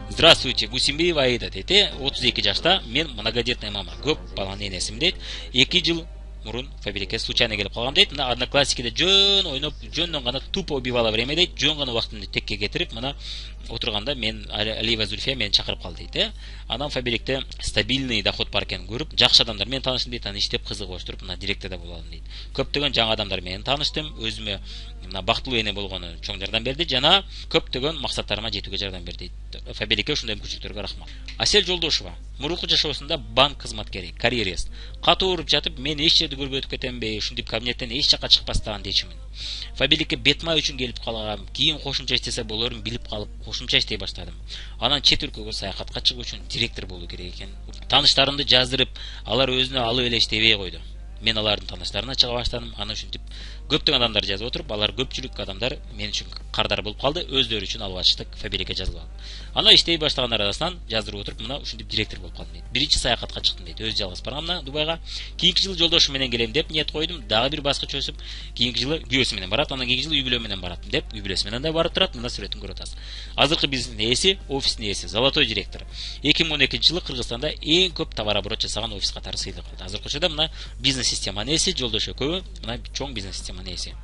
Здравствуйте, Гусимбиева Аида дейді. 32 жашта, мен многодетная мама. Көп баланы енесім дейді. 2 жыл мурун фабрикаға случайно келіп қалғам дейді. Мына одноклассникіде жөн ойнап, жөннен ғана тупо убивала время дейді. Жөн ғана уақытымды текке кетіріп, мына отырғанда мен Алиева Зульфия мені шақырып қалды дейді. Анам фабрикте стабильный доход бар екенін көріп, жақсы адамдармен таныштым дейді, іштеп қызығып отырып, мына директорда боламын дейді. Көптеген жаңа адамдармен таныштым, өзіме мына бақытлы ене болғаны чоң жардам берді, жана көптеген мақсаттарыма жетуге жардам берді дейді. Фабрикаға ушундай мүмкүнчүлүктөргө рахмат. Асель Жолдошева, мурунку жашоосунда банк кызматкери, карьерист. Катуу уруп жатып, мен эч жерди көрбөй өтүп кетемби, ушинтип кабинеттен эч жакка чыкпастан дечимин. Фабрикаға бетмай үчүн келип калгам, кийин кошумча иштесе болорун билип калып, кошумча иштей баштадым. Анан чет өлкөгө саякатка чыгуу үчүн директор болуу керек экен. Тааныштарымды жаздырып, алар өзүнө алып эле иштебей койду. Мен алардын тааныштарына чыга баштадым. Анан ушинтип көптөгөн адамдар жазып отуруп, алар көпчүлүк адамдар мен үчүн кардар болуп калды, өздөрү үчүн алып ачтык фабрикага жазылып алып. Ана иштей баштаган арасынан жаздырып отуруп, мына ушинтип директор болуп калдым дейт. Биринчи саякатка чыктым дейт. Өз жалгыз баргам Дубайга. Кийинки жылы Жолдошум менен келем деп ниет койдум. Дагы бир баскыч өсүп, кийинки жылы күйөөсү менен барат, анан кийинки жылы үй бүлө менен барат деп, үй бүлөсү менен да барып турат. Мына сүрөтүн көрүп атасыз. Азыркы бизнестин ээси, офистин ээси, золотой директор. 2012-жылы Кыргызстанда эң көп товарооборот жасаган офис катары сыйлык алды. Азыркы учурда мына бизнес системанын ээси Жолдош экөө, мына чоң бизнес системанын ээси.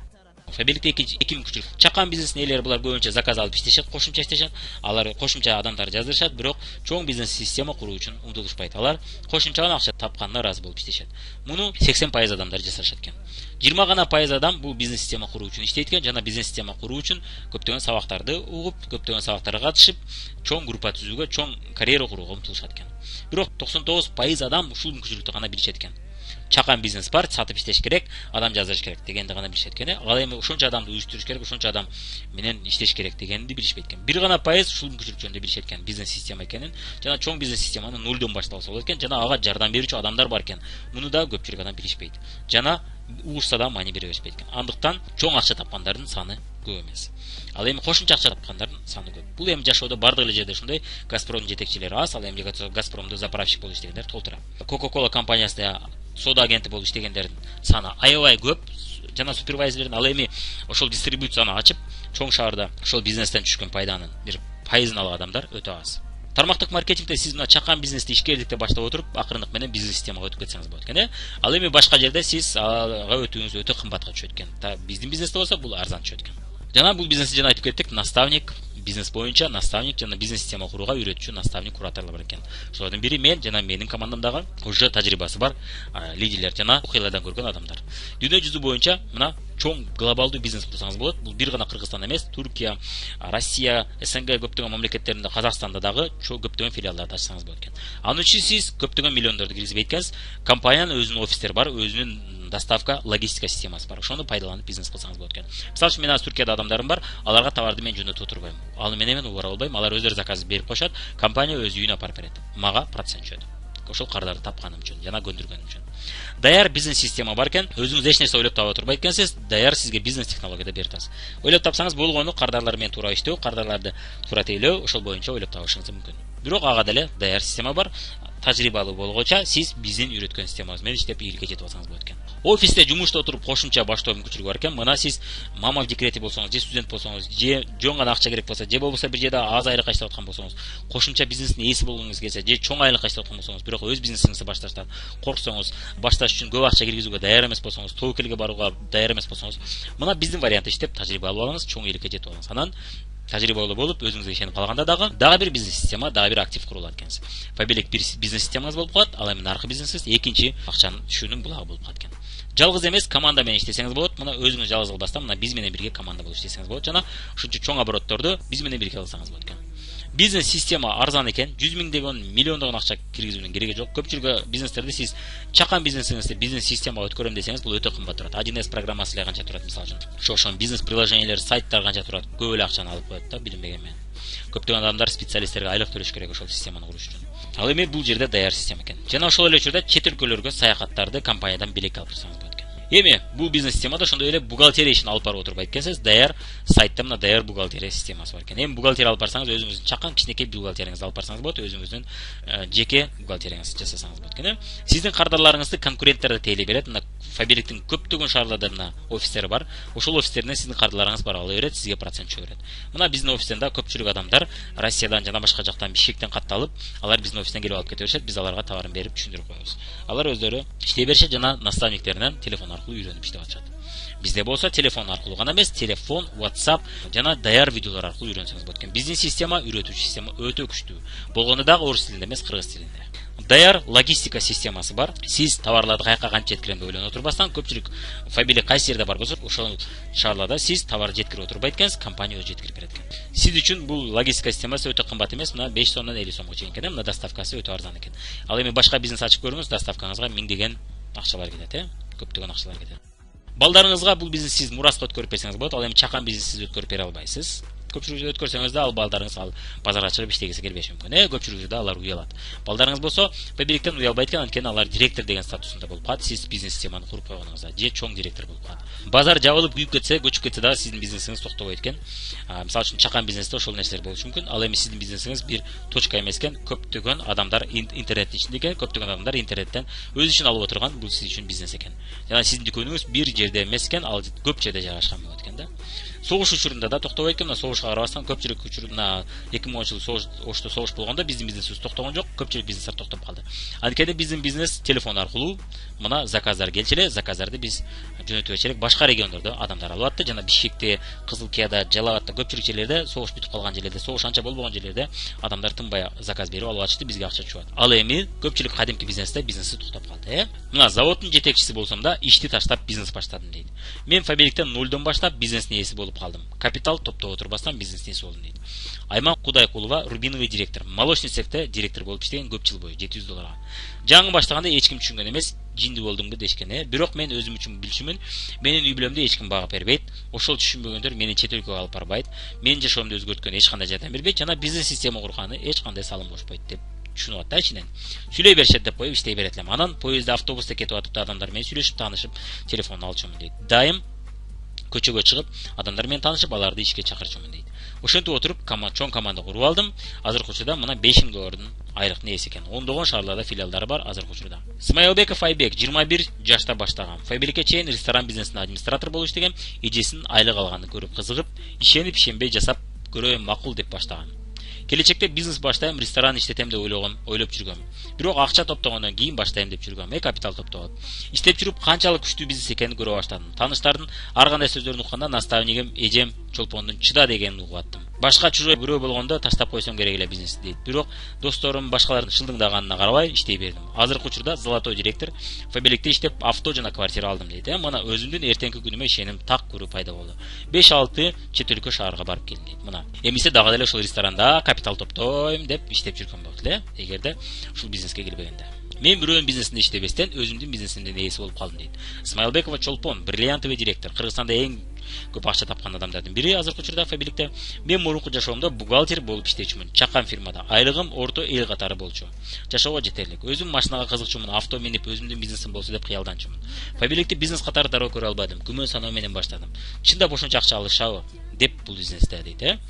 Фабрикте 2 мүмкүнчүлүк. Чакан бизнестин ээлери булар көбүнчө заказ алып иштешет, кошумча иштешет. Алар кошумча адамдар жаздырышат, бирок чоң бизнес система куруу үчүн умтулушпайт. Алар кошумча гана акча тапканына ыраазы болуп иштешет. Муну 80% адамдар жасашат экен. 20 гана пайыз адам бул бизнес система куруу үчүн иштейт экен. Жана бизнес система куруу үчүн көптөгөн сабактарды угуп, көптөгөн сабактарга катышып, чоң группа түзүүгө, чоң карьера курууга умтулушат экен. Бирок 99% адам ушул мүмкүнчүлүктү гана билишет экен. Чакан бизнес бар, сатып иштеш керек, адам жаздырыш керек дегенди гана билишет экен. Ал эми ошончо адамды уюштуруш керек, ошончо адам менен иштеш керек дегенди билишпейт экен. Бир гана пайыз ушул мүмкүнчүлүк жөнүндө билишет экен, бизнес система экенин. Жана чоң бизнес системаны нулдон башталса болот экен, жана ага жардам берүүчү адамдар бар экен. Муну да көпчүлүк адам билишпейт. Жана угушса да маани бере беришпейт экен. Андыктан чоң акча тапкандардын саны көп эмес. Ал эми кошумча акча тапкандардын саны көп. Бул эми жашоодо бардык эле жерде ушундай. Газпромдун жетекчилери аз, ал эми Газпромдо заправщик болуп иштегендер толтура. Coca-Cola компаниясында сода агенти болуп иштегендердин саны аябай көп. Жана супервайзерлердин ал эми ошол дистрибуцияны ачып, чоң шаарда ошол бизнестен түшкөн пайданын бир пайызын алган адамдар өтө аз. Тармактык маркетингде сиз мына чакан бизнести ишкерликте баштап отуруп, акырындык менен бизнес системага өтүп кетсеңиз болот экен. Ал эми башка жерде сиз ага өтүүңүз өтө кымбатка түшөт экен. Биздин бизнесте болсо бул арзан түшөт экен. Жана бул бизнести жана айтып кеттик, наставник, бизнес боюнча наставник жана бизнес система курууга үйрөтүүчү наставник кураторлор бар экен. Ошолордун бири мен жана менин командамдагы уже тажрыйбасы бар лидерлер жана окуялардан көргөн адамдар. Дүйнө жүзү боюнча мына чоң глобалдуу бизнес курсаңыз болот. Бул бир гана Кыргызстан эмес, Туркия, Россия, СНГ көптөгөн мамлекеттеринде, Казакстанда дагы көптөгөн филиалдарды ачсаңыз болот экен. Анын үчүн сиз көптөгөн миллиондорду киргизбейт экенсиз. Компаниянын өзүнүн офистери бар, өзүнүн доставка, логистика системасы бар. Ошону пайдаланып бизнес кылсаңыз болот экен. Мисалы үчүн мен Туркияда адамдарым бар, аларга товарды мен жөнөтүп отурбайм. Аны менен убара албайм, алар өздөрү заказ берип коюшат, компания өз үйүнө апарып берет. Мага процент түшөт. Ошол кардарды тапканым үчүн жана көндүргөнүм үчүн. Даяр бизнес система бар экен. Өзүңүз эч нерсе ойлоп таба турбайт экенсиз, даяр сизге бизнес технологияда берип атабыз. Ойлоп тапсаңыз болгону кардарлар менен туура иштөө, кардарларды туура тейлөө, ошол боюнча ойлоп табышыңыз мүмкүн. Бирок ага деле даяр система бар. Тажрыйбалуу болгоча сиз биздин үйрөткөн системабыз менен иштеп ийгиликке жетип алсаңыз болот экен. Офисте жумушта отуруп кошумча баштоо мүмкүнчүлүгү бар экен. Мына сиз мама в декрете болсоңуз, же студент болсоңуз, же жөн гана акча керек болсо, же болбосо бир жерде аз айлыкка иштеп аткан болсоңуз, кошумча бизнестин ээси болгоңуз келсе, же чоң айлыкка иштеп аткан болсоңуз, бирок өз бизнесиңизди башташтан корксоңуз, башташ үчүн көп акча киргизүүгө даяр эмес болсоңуз, тоокелге барууга даяр эмес болсоңуз, мына биздин вариантты иштеп тажрыйба алып алыңыз, чоң ийгиликке жетип алыңыз. Анан тажрыйбалуу болуп, өзүңүзгө ишенип калганда дагы бир бизнес система, дагы бир актив курулат экенсиз. Фабрик бир бизнес системаңыз болуп калат, ал эми наркы бизнесиңиз экинчи акчанын түшүүнүн булагы болуп калат экен. Жалгыз эмес, команда менен иштесеңиз болот. Мына өзүңүз жалгыз кылбастан, мына биз менен бирге команда болуп иштесеңиз болот жана ушунча чоң оборотторду биз менен бирге кылсаңыз болот экен. Бизнес система арзан экен, 100 миңдеген, миллиондогон акча киргизүүнүн кереги жок. Көпчүлүк бизнестерде сиз чакан бизнесиңизди бизнес системага өткөрөм десеңиз, бул өтө кымбат турат. 1С программасы канча турат мисалы үчүн. Ошон бизнес приложениялер, сайттар канча турат, көп эле акчаны алып коет да билинбеген менен. Көптөгөн адамдар специалисттерге айлык төлөш керек ошол системаны куруш үчүн. Ал эми бул жерде даяр система экен. Жана ошол эле учурда чет өлкөлөргө саякаттарды компаниядан билет алып турсаңыз болот экен. Эми бул бизнес системада ошондой эле бухгалтерия ишин алып барып отурбайт экенсиз, даяр сайтта мына даяр бухгалтерия системасы бар экен. Эми бухгалтерия алып барсаңыз, өзүңүздүн чакан кичинекей бухгалтерияңызды алып барсаңыз болот, өзүңүздүн жеке бухгалтерияңызды жасасаңыз болот экен. Сиздин кардарларыңызды конкуренттер да тейлей берет. Мына Фабриктин көптөгөн шаарларда мына офистери бар. Ошол офистеринен сиздин карталарыңыз бар, ала берет, сизге процент чыга берет. Мына биздин офистен да көпчүлүк адамдар Россиядан жана башка жактан Бишкектен катталып, алар биздин офистен келип алып кете беришет, биз аларга товарын берип түшүндүрүп коебуз. Алар өздөрү иштей беришет жана наставниктеринен телефон аркылуу үйрөнүп иштеп атышат. Bizde болса телефон аркылуу гана эмес, телефон, WhatsApp жана даяр видеолор аркылуу үйрөнсөңүз болот экен. Биздин система, үйрөтүүчү система өтө күчтүү. Болгону дагы орус тилинде эмес, кыргыз тилинде. Даяр логистика системасы бар. Сиз товарларды каяка канча жеткирем деп ойлонуп отурбастан, көпчүлүк фабрика кайсы жерде бар болсо, ошол шаарларда сиз товар жеткирип отурбайт экенсиз, компания өзү жеткирип берет экен. Сиз үчүн бул логистика системасы өтө кымбат эмес, мына 5 сомдон 50 сомго чейин экен, мына доставкасы өтө арзан экен. Ал эми башка бизнес ачып көрүңүз, доставкаңызга миңдеген акчалар кетет, көптөгөн акчалар кетет. Балдарыңызга бул бизнес сиз мураска өткөрүп берсеңиз болот. Ал эми чакан бизнес сиз өткөрүп бере албайсыз. Көпчүлүк өткөрсөңүз да ал балдарыңыз ал базарга чыгып иштегиси келбеши мүмкүн. Көпчүлүк жерде алар уялат. Балдарыңыз болсо фабриктен уялбайт экен, анткени алар директор деген статусунда болуп калат. Сиз бизнес системаны куруп койгонуңузда же чоң директор болуп калат. Базар жабылып күйүп кетсе, көчүп кетсе дагы сиздин бизнесиңиз токтобойт экен. Мисалы үчүн чакан бизнесте ошол нерселер болушу мүмкүн. Ал эми сиздин бизнесиңиз бир точка эмес экен, көптөгөн адамдар интернеттин ичинде экен, көптөгөн адамдар интернеттен өз ишин алып отурган, бул сиз үчүн бизнес экен. Жана сиздин дүкөнүңүз бир жерде эмес экен, ал көп жерде жайгашкан болот экен да. Согуш учурунда да токтобойт экен, согушка карабастан көпчүлүк учурунда 2010-жылы Ошто согуш болгондо биздин бизнесибиз токтогон жок, көпчүлүк бизнестер токтоп калды. Анткени биздин бизнес телефон аркылуу мына заказдар келчү эле, заказдарды биз жөнөтүп элек башка региондордо адамдар алып атты, жана Бишкекте, Кызылкияда, Жалал атта көпчүлүк жерлерде согуш бүтүп калган жерлерде, согуш анча болбогон жерлерде адамдар тынбай заказ берип алып атышты, бизге акча чыгат. Ал эми көпчүлүк кадимки бизнесте бизнеси токтоп калды. Мына заводдун жетекчиси болсом да, ишти таштап бизнес баштадым дейт. Мен фабриктен нолдон баштап бизнестин ээси болуп калдым. Капитал топтоп отурбастан бизнестин ээси болдум дейт. Айман Кудайкулова, рубиновый директор. Молочный цехте директор болуп иштеген көп жыл бою, $700. Жаңы баштаганда эч ким түшүнгөн эмес, жинди болдумбу дешкен. Бирок мен өзүм үчүн билчүмүн, менин үй бүлөмдү эч ким багып бербейт. Ошол түшүнбөгөндөр мени чет өлкөгө алып барбайт. Менин жашоомду өзгөрткөн эч кандай жардам бербейт, жана бизнес система курганы эч кандай салым кошпойт деп түшүнүп атты ичинен. Сүйлөй беришет деп коюп иштей берет элем. Анан поездде, автобуста кетип атып адамдар менен сүйлөшүп, таанышып, телефон алчумун дейт. Дайым көчөгө чыгып, адамдар менен таанышып, аларды ишке чакырчумун дейт. Ошентип отуруп, чоң команда куруп алдым. Азыркы учурда мына $5000 айлыктын ээси экен. 10 шаарларда филиалдары бар азыркы учурда. Смайлбеков Айбек 21 жашта баштаган. Фабрика чейин ресторан бизнесинин администратор болуп иштеген, эжесинин айлык алганын көрүп кызыгып, ишенип ишенбей жасап көрөм макул деп баштаган. Келечекте бизнес баштайм, ресторан иштетем деп ойлоп жүргөм. Бирок акча топтогондон кийин баштайм деп жүргөм. Капитал топтоп. Иштеп жүрүп канчалык күчтүү бизнес экенин көрө баштадым. Тааныштардын ар кандай сөздөрүн укканда наставнигим эжем Чолпондун чыда дегенин угуп аттым. Башка чужой бирөө болгондо таштап койсоң керек эле бизнести дейт. Бирок досторум башкалардын шылдыңдаганына карабай иштей бердим. Азыркы учурда золотой директор, фабрикте иштеп авто жана квартира алдым дейт. Мына өзүмдүн эртеңки күнүмө ишеним так көрүү пайда болду. 5-6 чет өлкө шаарга барып келдим дейт. Мына эмисе дагы деле ошол ресторанда капитал топтойм деп иштеп жүргөн болот эле, эгерде ушул бизнеске келбегенде. Мен бирөөнүн бизнесинде иштебестен өзүмдүн бизнесимдин ээси болуп калдым дейт. Смайлбекова Чолпон, бриллиантовый директор, Кыргызстанда эң көп акча тапкан адамдардын бири азыркы учурда фабрикте. Мен мурунку жашоомдо бухгалтер болуп иштечүмүн. Чакан фирмада. Айлыгым орто эл катары болчу. Жашоого жетерлик. Өзүм машинага кызыкчумун, авто минип өзүмдүн бизнесим болсо деп кыялданчумун. Фабрикте бизнес катары дароо көрө албадым. Күмөн саноо менен баштадым. Чындап ошончо акча алышабы деп бул бизнесте дейт.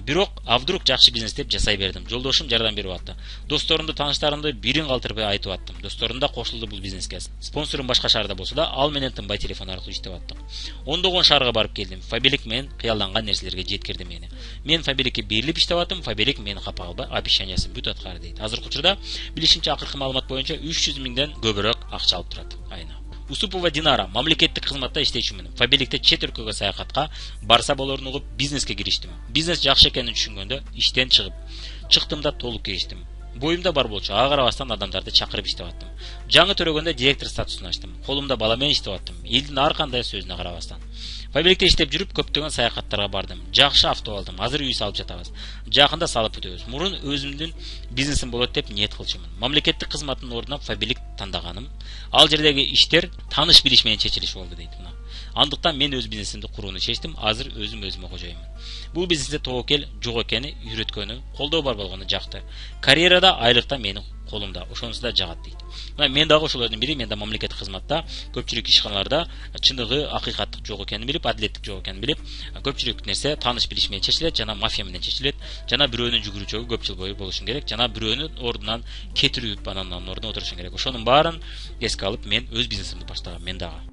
Бирок вдруг жакшы бизнес деп жасай бердим. Жолдошум жардам берип атты. Досторумду, тааныштарымды бирин калтырбай айтып аттым. Досторум да кошулду бул бизнеске. Спонсорум башка шаарда болсо да, ал менен тынбай телефон аркылуу иштеп аттык. Ондогон шаарга барып келдим. Фабрик менен кыялданган нерселерге жеткирди мени. Мен фабрикке берилип иштеп аттым. Фабрик мени капа албай, обещаниясын бүт аткарды дейт. Азыркы учурда билишимче акыркы маалымат боюнча 300 миңден көбүрөөк акча алып турат айына. Усупова Динара, мамлекеттик кызматта иштечүмүн. Фабрикте чет өлкөгө саякатка барса болорун угуп бизнеске кириштим. Бизнес жакшы экенин түшүнгөндө иштен чыктым да толук кириштим. Боюмда бар болчу, ага карабастан адамдарды чакырып иштеп аттым. Жаңы төрөгөндө директор статусун ачтым. Колумда бала менен иштеп аттым. Элдин ар кандай сөзүнө карабастан. Фабрикте иштеп жүрүп көптөгөн саякаттарга бардым. Жакшы авто алдым. Азыр үй салып жатабыз. Жакында салып бүтөбүз. Мурун өзүмдүн бизнесим болот деп ниет кылчумун. Мамлекеттик кызматтын ордуна фабрик тандаганым. Ал жердеги иштер тааныш билиш менен чечилиш болду дейт. Андыктан мен өз бизнесимди курууну чечтим. Азыр өзүм өзүмө кожоюмун. Бул бизнесте тобокел жок экени үйрөткөнү, колдоо бар болгону жакты. Карьерада айлыкта менин колумда, ошонусу да жагат дейт. Мына мен дагы ошолордун бири, мен да мамлекеттик кызматта көпчүлүк ишканаларда чындыгы, акыйкаттык жок экенин билип, адилеттик жок экенин билип, көпчүлүк нерсе тааныш билиш менен чечилет, жана мафия менен чечилет. Жана бирөөнүн жүгүрүчөгү көп жыл бою болушун керек, жана бирөөнүн ордунан кетирүүп анан ордуна отурушун керек. Ошонун баарын эске алып мен өз бизнесимди баштагам, мен дагы.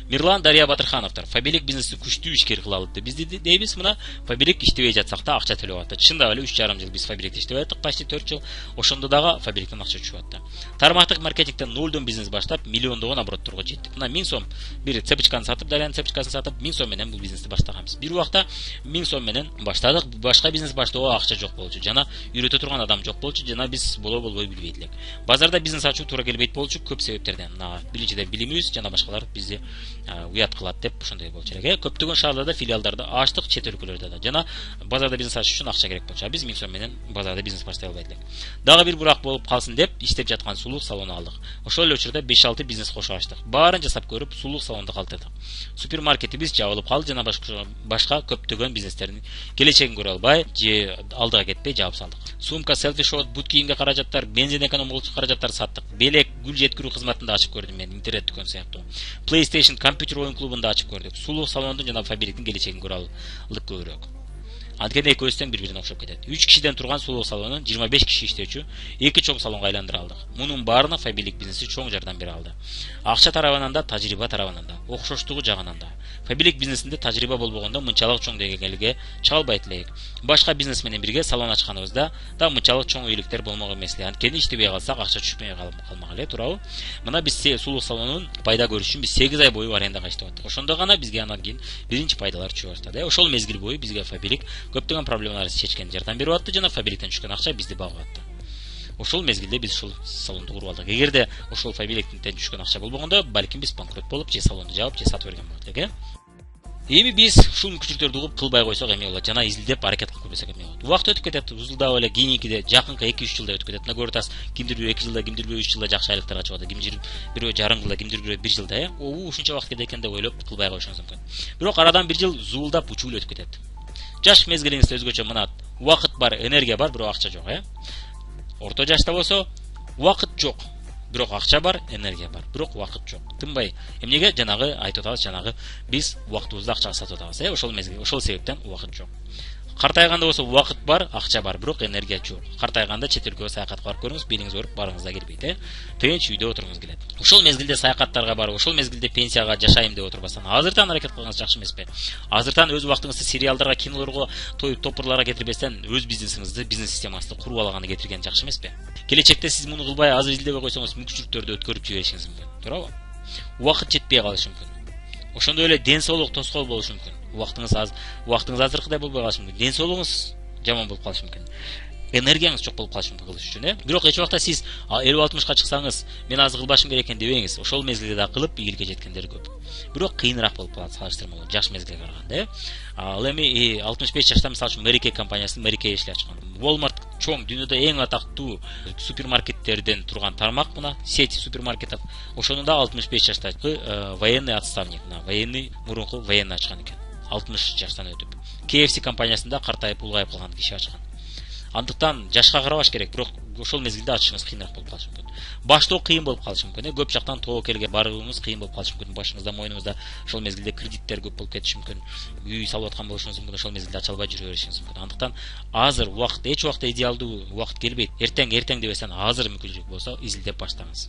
Мирлан Дарья Батырхановтар Фабилик бизнести күчтүү ишкер кыла алды. Биз дейбиз мына Фабилик иштебей жатсак да акча төлөп атат. Чындап эле 3,5 жыл биз Фабиликте иштебей аттык, почти 4 жыл. Ошондо дагы Фабиликтен акча түшүп атты. Тармактык маркетингден нолдон бизнес баштап миллиондогон оборотторго жеттик. Мына 1000 сом бир цепочканы сатып, Дарьянын цепочкасын сатып 1000 сом менен бул бизнести баштаганбыз. Бир убакта 1000 сом менен баштадык. Башка бизнес баштоого акча жок болчу. Жана үйрөтө турган адам жок болчу. Жана биз болбой билбейт элек. Базарда бизнес ачуу туура келбейт болчу көп себептерден. Мына биринчиден билимибиз жана башкалар бизди уят кылат деп ошондой болчу элек. Көптөгөн шаарларда филиалдарды ачтык, чет өлкөлөрдө да. Жана базарда бизнес ачыш үчүн акча керек болчу. Биз 1000 сом менен базарда бизнес баштай албайт элек. Дагы бир бурак болуп калсын деп иштеп жаткан сулук салону алдык. Ошол эле учурда 5-6 бизнес кошо ачтык. Баарын жасап көрүп сулук салонду калтырдык. Супермаркетибиз жабылып калды, жана башка көптөгөн бизнестердин келечегин көрө албай, же алдыга кетпей жаап салдык. Сумка, селфи шот, бут кийимге каражаттар, бензин экономикалык каражаттар саттык. Белек, гүл жеткирүү кызматында ачып көрдүм мен, интернет дүкөн сыяктуу. PlayStation компьютер оюн клубунда ачып көрдүк. Сулук салондун жана Фабиликтин келечегин көрө алдык көбүрөөк. Анткени экөөбүз тең бири-бирине окшоп кетет. 3 кишиден турган сулук салонун 25 киши иштөөчү 2 чоң салонго айландыра алдык. Мунун баарына Фабилик бизнеси чоң жардам бере алды. Акча тарабынан да, тажрыйба тарабынан да, окшоштугу жагынан да. Фабилик бизнесинде тажрыйба болбогондо мынчалык чоң деңгээлге чыга албайт элек. Башка бизнес менен бирге салон ачканыбызда да мынчалык чоң үйлүктөр болмок эмес эле. Анткени иштебей калсак акча түшпөй калмак эле, туурабы? Мына биз сулук салонунун пайда көрүш үчүн биз 8 ай бою арендага иштеп аттык. Ошондо гана бизге анан кийин биринчи пайдалар түшө баштады. Ошол мезгил бою бизге Фабилик көптөгөн проблемаларды чечкен, жардам берип атты, жана Фабиликтен түшкөн акча бизди багып атты. Ошол мезгилде биз ушул салонду куруп алдык. Эгерде ошол Фабиликтен түшкөн акча болбогондо, балким биз банкрот болуп, же салонду жаап, же сатып берген болот элек. Эми биз ушул мүмкүнчүлүктөрдү угуп кылбай койсок эме болот, жана изилдеп аракет кылып көрсөк эме болот. Убакыт өтүп кетет, узулдап эле кийинкиде жакынкы 2-3 жылда өтүп кетет. Мына көрүп атасыз, кимдир 2 жылда, кимдир 3 жылда жакшы айлыктарга чыгып атат, кимдир бирөө жарым жылда, кимдир бирөө 1 жылда, ушунча убакыт кетет экен деп ойлоп кылбай коюшуңуз мүмкүн. Бирок арадан 1 жыл зуулдап учул өтүп кетет. Жаш мезгилиңизде өзгөчө мына убакыт бар, энергия бар, бирок акча жок, Орто жашта болсо убакыт жок, бирок акча бар, энергия бар, бирок убакыт жок. Тынбай. Эмнеге жанагы айтып атабыз, жанагы биз убактыбызды акчага сатып атабыз, Ошол мезгил, ошол себептен убакыт жок. Картайганда болсо убакыт бар, акча бар, бирок энергия жок. Картайганда чет өлкөгө саякатка барып көрүңүз, белиңиз ооруп барыңыз да келбейт, Тынч үйдө отургуңуз келет. Ошол мезгилде саякаттарга барып, ошол мезгилде пенсияга жашайм деп отурбастан, азыртан аракет кылганыңыз жакшы эмеспи? Азыртан өз убактыңызды сериалдарга, кинолорго, топурларга кетирбестен өз бизнесиңизди, бизнес системаңызды куруп алаганы кетирген жакшы эмеспи? Келечекте сиз муну кылбай азыр изилдебей койсоңуз мүмкүнчүлүктөрдү өткөрүп жиберишиңиз мүмкүн, туурабы? Убакыт жетпей калышы мүмкүн. Ошондой эле ден соолук тоскоол болушу мүмкүн. Убактыңыз азыркыдай болбой калышы мүмкүн. Ден соолугуңуз жаман болуп калышы мүмкүн. Энергияңыз жок болуп калышы мүмкүн кылыш үчүн, Бирок эч убакта сиз 50-60ка чыксаңыз, мен азыр кылбашым керек экен дебеңиз. Ошол мезгилде да кылып ийгиликке жеткендер көп. Бирок кыйыныраак болуп калат салыштырмалуу жаш мезгилге караганда, Ал эми 65 жашта мисалы үчүн Mary Kay компаниясынын Mary Kay ишли ачкан. Walmart чоң дүйнөдө эң атактуу супермаркеттерден турган тармак, мына сеть супермаркетов. Ошону да 65 жаштагы военный отставник, военный мурунку военный ачкан экен. 60 жаштан өтүп. KFC компаниясында картайып улгайып калган киши ачкан. Андыктан жашка карабаш керек, бирок ошол мезгилде ачышыңыз кыйыныраак болуп калышы мүмкүн. Баштоо кыйын болуп калышы мүмкүн, Көп жактан тобокелге барууңуз кыйын болуп калышы мүмкүн. Башыңызда, мойнуңузда ошол мезгилде кредиттер көп болуп кетиши мүмкүн. Үй салып аткан болушуңуз мүмкүн, ошол мезгилде ача албай жүрө беришиңиз мүмкүн. Андыктан азыр убакыт, эч убакта идеалдуу убакыт келбейт. Эртең дебестен азыр мүмкүнчүлүк болсо изилдеп баштаңыз.